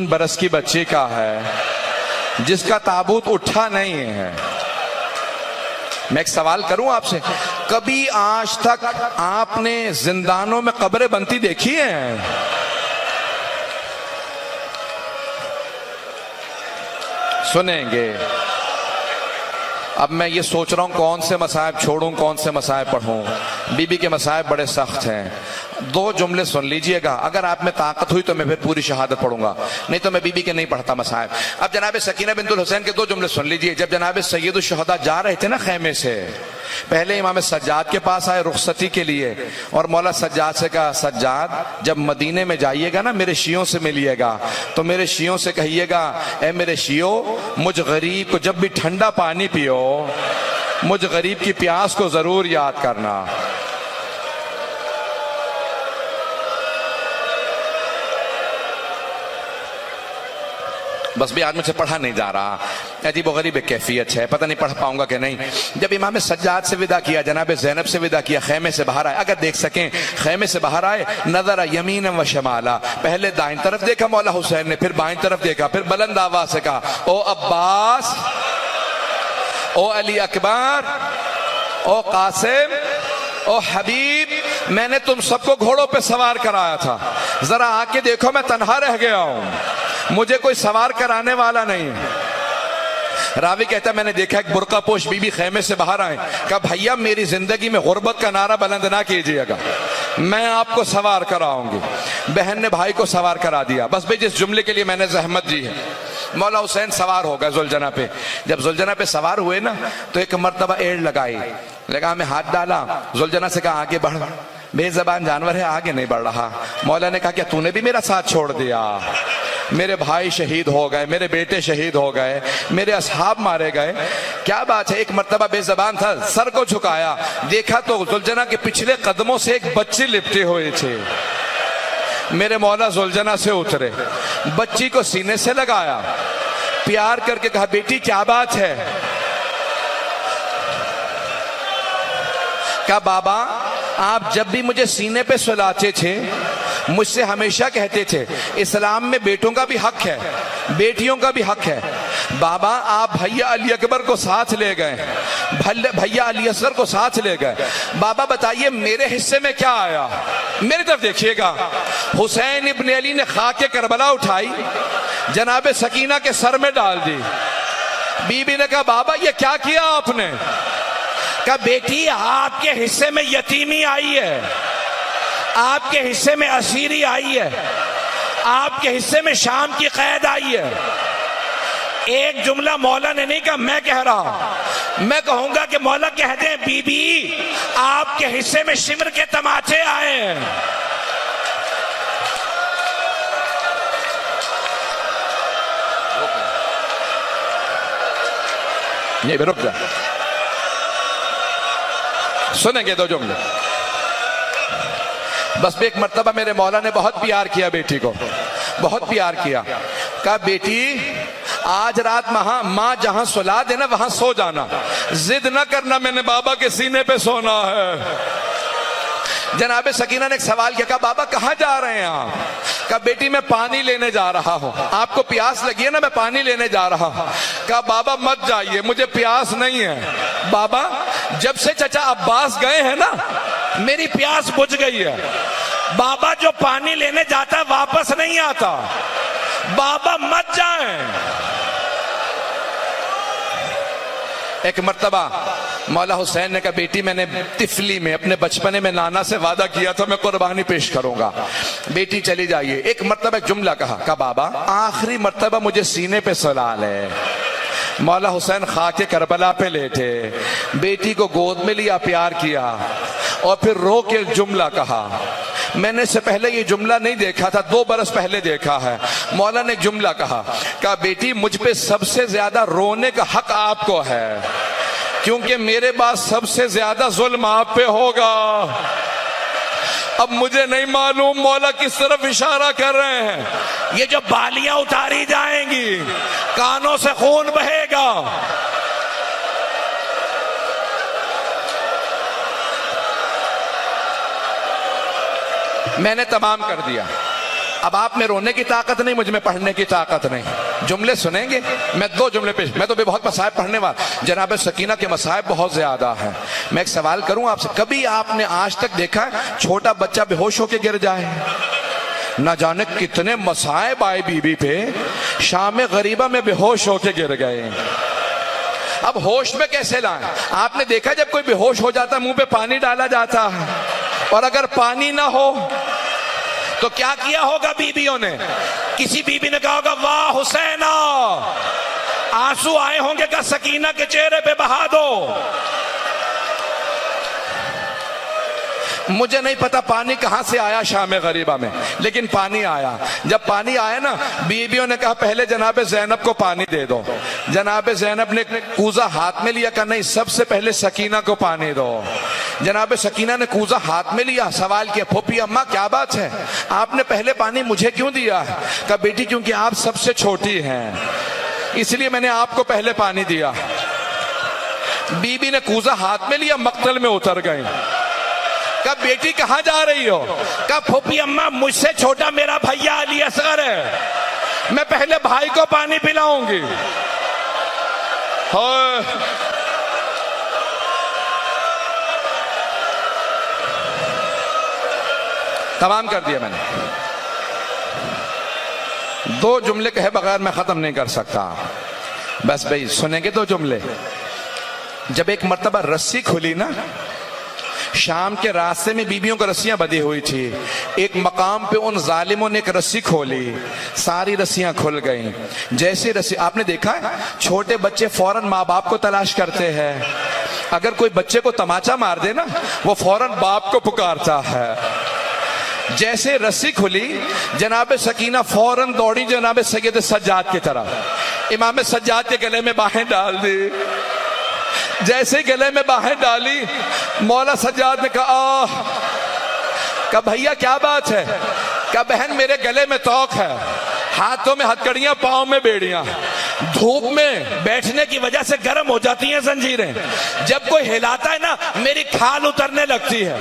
3 برس کی بچی کا ہے جس کا تابوت اٹھا نہیں ہے. میں ایک سوال کروں آپ سے، کبھی آج تک آپ نے زندانوں میں قبریں بنتی دیکھی ہیں؟ سنیں گے. اب میں یہ سوچ رہا ہوں کون سے مصائب چھوڑوں کون سے مصائب پڑھوں. بی بی کے مصائب بڑے سخت ہیں. 2 جملے سن لیجئے گا، اگر آپ میں طاقت ہوئی تو میں پھر پوری شہادت پڑھوں گا، نہیں تو میں بی بی کے نہیں پڑھتا مصائب. اب جناب سکینہ بنت الحسین کے 2 جملے سن لیجئے. جب جناب سید الشہداء جا رہے تھے نا خیمے سے، پہلے امام سجاد کے پاس آئے رخصتی کے لیے، اور مولا سجاد سے کہا سجاد جب مدینے میں جائیے گا نا میرے شیعوں سے ملیے گا تو میرے شیعوں سے کہیے گا اے میرے شیعوں مجھ غریب کو جب بھی ٹھنڈا پانی پیو مجھ غریب کی پیاس کو ضرور یاد کرنا. بس بھی آج مجھ سے پڑھا نہیں جا رہا، عجیب و غریب ایک کیفیت ہے، پتہ نہیں پڑھ پاؤں گا کہ نہیں. جب امام سجاد سے ودا کیا، جناب زینب سے ودا کیا، خیمے سے باہر آئے، اگر دیکھ سکیں خیمے سے باہر آئے، نظر یمین و شمالا، پہلے دائیں طرف دیکھا مولا حسین نے، پھر بائیں طرف دیکھا، پھر بلند آواز سے کہا او عباس، او علی اکبر، او قاسم، او حبیب، میں نے تم سب کو گھوڑوں پہ سوار کرایا تھا، ذرا آ کے دیکھو میں تنہا رہ گیا ہوں، مجھے کوئی سوار کرانے والا نہیں. راوی کہتا ہے میں نے دیکھا ایک برقع پوش بی بی خیمے سے باہر آئے، کہا بھیا میری زندگی میں غربت کا نعرہ بلند نہ کیجئے گا، میں آپ کو سوار کراؤں گی. بہن نے بھائی کو سوار کرا دیا. بس بھئی جس جملے کے لیے میں نے زحمت دی ہے، مولا حسین سوار ہو گئے ذوالجناح پہ. جب ذوالجناح پہ سوار ہوئے نا تو ایک مرتبہ ایڑ لگائی، لگا میں ہاتھ ڈالا، ذوالجناح سے کہا آگے بڑھ، بے زبان جانور ہے آگے نہیں بڑھ رہا. مولا نے کہا کیا تو نے بھی میرا ساتھ چھوڑ دیا؟ میرے بھائی شہید ہو گئے، میرے بیٹے شہید ہو گئے، میرے اصحاب مارے گئے، کیا بات ہے؟ ایک مرتبہ بے زبان تھا، سر کو جھکایا، دیکھا تو ذوالجناح کے پچھلے قدموں سے ایک بچی لپٹے ہوئے تھے. میرے مولا ذوالجناح سے اترے، بچی کو سینے سے لگایا، پیار کر کے کہا بیٹی کیا بات ہے؟ کہا بابا آپ جب بھی مجھے سینے پہ سلاتے تھے مجھ سے ہمیشہ کہتے تھے اسلام میں بیٹوں کا بھی حق ہے، بیٹیوں کا بھی حق ہے. بابا آپ بھیا علی اکبر کو ساتھ لے گئے، بھیا علی اصغر کو ساتھ لے گئے، بابا بتائیے میرے حصے میں کیا آیا؟ میری طرف دیکھیے گا. حسین ابن علی نے خاک کربلا اٹھائی، جناب سکینہ کے سر میں ڈال دی. بی بی نے کہا بابا یہ کیا کیا آپ نے؟ کہا بیٹی آپ کے حصے میں یتیمی آئی ہے، آپ کے حصے میں اسیری آئی ہے، آپ کے حصے میں شام کی قید آئی ہے. ایک جملہ مولا نے نہیں کہا، میں کہہ رہا، میں کہوں گا کہ مولا کہہ دیں بی بی آپ کے حصے میں شمر کے تماچے آئے ہیں. یہ بھی رک جا، سنیں گے 2 جملے. بس بھی ایک مرتبہ میرے مولا نے بہت پیار کیا بیٹی کو، بہت پیار کیا. کہا بیٹی آج رات ماں جہاں سلا دینا وہاں سو جانا، ضد نہ کرنا میں نے بابا کے سینے پہ سونا ہے. جناب سکینہ نے ایک سوال کیا، کہا بابا کہاں جا رہے ہیں آپ؟ کہا بیٹی میں پانی لینے جا رہا ہوں. آپ کو پیاس لگی ہے نا؟ میں پانی لینے جا رہا ہوں. کہا بابا مت جائیے مجھے پیاس نہیں ہے. بابا جب سے چچا عباس گئے ہیں نا میری پیاس بجھ گئی ہے. بابا جو پانی لینے جاتا ہے واپس نہیں آتا، بابا مت جائیں. ایک مرتبہ مولا حسین نے کہا بیٹی میں نے طفلی میں اپنے بچپنے میں نانا سے وعدہ کیا تھا میں قربانی پیش کروں گا، بیٹی چلی جائیے. ایک مرتبہ ایک جملہ کہا بابا آخری مرتبہ مجھے سینے پہ سلا لے. مولا حسین خاک کربلا پہ لیٹے، بیٹی کو گود میں لیا، پیار کیا، اور پھر رو کے ایک جملہ کہا. میں نے اس سے پہلے یہ جملہ نہیں دیکھا تھا، 2 برس پہلے دیکھا ہے. مولا نے ایک جملہ کہا بیٹی مجھ پہ سب سے زیادہ رونے کا حق آپ کو ہے کیونکہ میرے بعد سب سے زیادہ ظلم آپ پہ ہوگا. اب مجھے نہیں معلوم مولا کس طرف اشارہ کر رہے ہیں. یہ جو بالیاں اتاری جائیں گی کانوں سے خون بہے گا. میں نے تمام کر دیا. اب آپ میں رونے کی طاقت نہیں، مجھ میں پڑھنے کی طاقت نہیں. جملے سنیں گے؟ میں 2 جملے پیش، میں تو بھی بہت مصائب پڑھنے والا. جناب سکینہ کے مصائب بہت زیادہ ہیں. میں ایک سوال کروں آپ سے، کبھی آپ نے آج تک دیکھا ہے چھوٹا بچہ بے ہوش ہو کے گر جائے؟ نہ جانے کتنے مصائب آئے بی بی پہ، شام غریبہ میں بے ہوش ہو کے گر گئے. اب ہوش میں کیسے لائیں؟ آپ نے دیکھا جب کوئی بے ہوش ہو جاتا منہ پہ پانی ڈالا جاتا ہے، اور اگر پانی نہ ہو تو کیا کیا ہوگا بیویوں نے؟ کسی بیوی نے کہا ہوگا واہ حسینہ، آنسو آئے ہوں گے کہ سکینہ کے چہرے پہ بہا دو. مجھے نہیں پتا پانی کہاں سے آیا شام غریبہ میں، لیکن پانی آیا. جب پانی آیا نا، بیویوں نے کہا پہلے جناب زینب کو پانی دے دو. جناب زینب نے کوزہ ہاتھ میں لیا، کہا نہیں سب سے پہلے سکینہ کو پانی دو. جناب سکینہ نے کوزہ ہاتھ میں لیا، سوال کیا پھوپھی اماں کیا بات ہے، آپ نے پہلے پانی مجھے کیوں دیا؟ کہا بیٹی کیونکہ آپ سب سے چھوٹی ہیں، اس لیے میں نے آپ کو پہلے پانی دیا. بی بی نے کوزہ ہاتھ میں لیا، مقتل میں اتر گئی. کہا بیٹی کہاں جا رہی ہو؟ کہا پھوپھی اماں مجھ سے چھوٹا میرا بھیا علی اصغر ہے، میں پہلے بھائی کو پانی پلاؤں گی. تمام کر دیا میں نے. 2 جملے کہے بغیر میں ختم نہیں کر سکتا. بس بھائی سنیں گے 2 جملے. جب ایک مرتبہ رسی کھلی نا، شام کے راستے میں بیویوں کو رسیاں بدھی ہوئی تھی، ایک مقام پہ ان ظالموں نے ایک رسی کھولی، ساری رسیاں کھل گئیں. جیسے رسی، آپ نے دیکھا ہے چھوٹے بچے فوراً ماں باپ کو تلاش کرتے ہیں. اگر کوئی بچے کو تماچا مار دے نا، وہ فوراً باپ کو پکارتا ہے. جیسے رسی کھلی، جناب سکینہ فوراً دوڑی جناب سید سجاد کی طرف، امام سجاد کے گلے میں باہیں ڈال دی. جیسے گلے میں باہیں ڈالی، مولا سجاد نے کہا کہا بھیا کیا بات ہے؟ کہا بہن میرے گلے میں توق ہے، ہاتھوں میں ہتکڑیاں، پاؤں میں بیڑیاں، دھوپ میں بیٹھنے کی وجہ سے گرم ہو جاتی ہیں زنجیریں، جب کوئی ہلاتا ہے نا میری کھال اترنے لگتی ہے.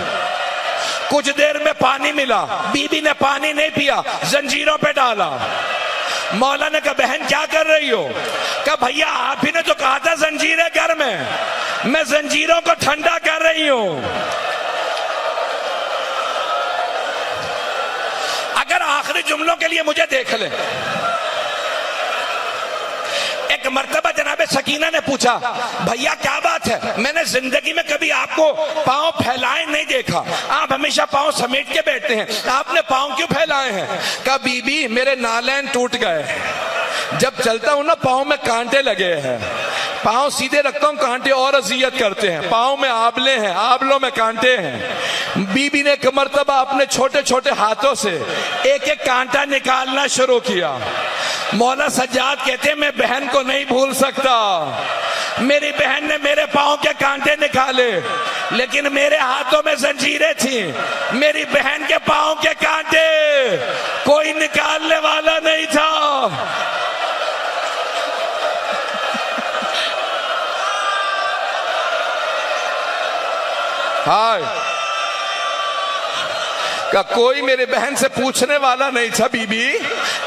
کچھ دیر میں پانی ملا، بی بی نے پانی نہیں پیا، زنجیروں پہ ڈالا. مولا نے کہا بہن کیا کر رہی ہو؟ کہا بھیا آپ ہی نے تو کہا تھا زنجیریں گرم ہیں، میں زنجیروں کو ٹھنڈا کر رہی ہوں. اگر آخری جملوں کے لیے مجھے دیکھ لیں. ایک مرتبہ جناب سکینہ نے پوچھا بھیا کیا بات ہے؟ میں نے زندگی میں کبھی آپ کو پاؤں پھیلائے نہیں دیکھا، آپ ہمیشہ پاؤں سمیٹ کے بیٹھتے ہیں، آپ نے پاؤں کیوں پھیلائے ہیں؟ کہا بی بی میرے نالین ٹوٹ گئے، جب چلتا ہوں نا پاؤں میں کانٹے لگے ہیں، پاؤں سیدھے رکھتا ہوں کانٹے اور اذیت کرتے ہیں، پاؤں میں آبلے ہیں، آبلوں میں کانٹے ہیں. بی بی نے ایک مرتبہ اپنے چھوٹے چھوٹے ہاتھوں سے ایک ایک کانٹا نکالنا شروع کیا. مولا سجاد کہتے ہیں میں بہن کو نہیں بھول سکتا، میری بہن نے میرے پاؤں کے کانٹے نکالے لیکن میرے ہاتھوں میں زنجیریں تھیں، میری بہن کے پاؤں کے کانٹے کوئی نکالنے والا نہیں تھا. ہائے کہ کوئی میری بہن سے پوچھنے والا نہیں تھا بی بی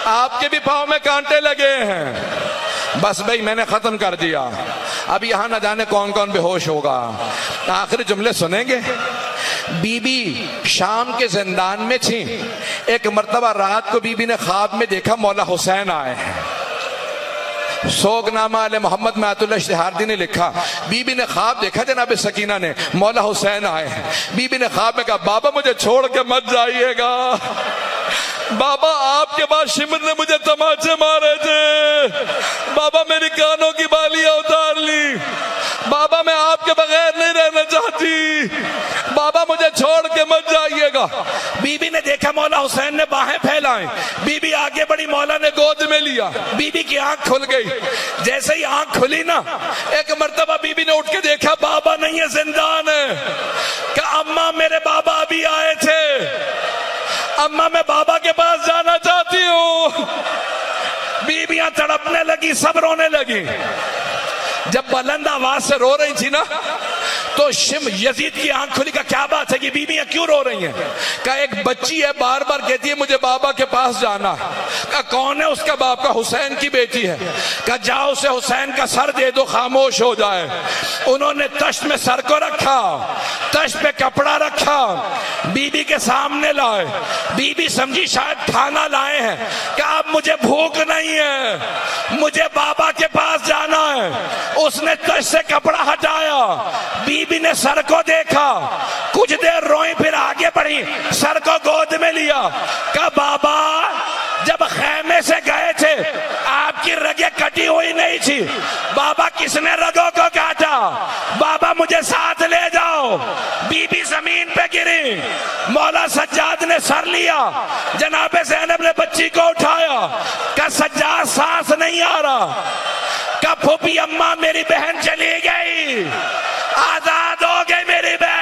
آپ کے بھی پاؤں میں کانٹے لگے ہیں. بس بھائی میں نے ختم کر دیا. اب یہاں نہ جانے کون کون بے ہوش ہوگا. آخری جملے سنیں گے. بی بی شام کے زندان میں تھی، ایک مرتبہ رات کو بی بی نے خواب میں دیکھا مولا حسین آئے ہیں. سوگ نامہ علیہ محمد میں آیت اللہ اشتہاردی نے لکھا، بی بی نے خواب دیکھا جناب سکینہ نے مولا حسین آئے ہیں. بی بی نے خواب میں کہا بابا مجھے چھوڑ کے مت جائیے گا، بابا آپ کے بعد شمر نے مجھے تماچے مارے تھے، بابا میری کانوں کی بالیاں اتار لی، بابا میں آپ کے بغیر نہیں رہنا چاہتی، بابا مجھے چھوڑ کے مت جائیے گا. بی بی نے دیکھا مولا حسین نے باہیں پھیلائیں، بی بی آگے بڑی، مولا نے گود میں لیا، بی بی کی آنکھ کھل گئی. جیسے ہی آنکھ کھلی نا ایک مرتبہ بی بی نے اٹھ کے دیکھا بابا نہیں ہے، زندان ہے. کہ اماں میرے بابا ابھی آئے تھے، اماں میں بابا کے پاس جانا چاہتی ہوں. بیویاں تڑپنے لگی، سب رونے لگی. جب بلند آواز سے رو رہی تھی نا تو یزید کی آنکھ کھلی، کہا کیا بات ہے، یہ بیویاں کیوں رو رہی ہیں؟ کہا ایک بچی ہے بار بار کہتی ہے مجھے بابا کے پاس جانا۔ کہا کون ہے اس کا باپ؟ کا حسین کی بیٹی ہے۔ کہا جاؤ اسے حسین کا سر دے دو خاموش ہو جائے۔ انہوں نے تشت میں سر کو رکھا، تشت پہ کپڑا رکھا، بی بی کے سامنے لائے۔ بی بی سمجھی شاید کھانا لائے ہیں، کہا اب مجھے بھوک نہیں ہے، مجھے بابا کے پاس جانا ہے۔ اس نے تشت سے کپڑا ہٹایا، بی بی نے سر کو دیکھا، کچھ دیر روئی، پھر آگے بڑھی، سر کو گود میں لیا۔ کہا بابا جب خیمے سے گئے تھے آپ کی رگیں کٹی ہوئی نہیں تھی، بابا کس نے رگوں کو کاٹا؟ بابا مجھے ساتھ لے جاؤ۔ بی بی زمین پہ گری، مولا سجاد نے سر لیا، جناب زینب نے بچی کو اٹھایا۔ کہ سجاد سانس نہیں آ رہا۔ کہ پھوپھی اماں میری بہن چلی گئی، آزاد ہو گئی میری بہن۔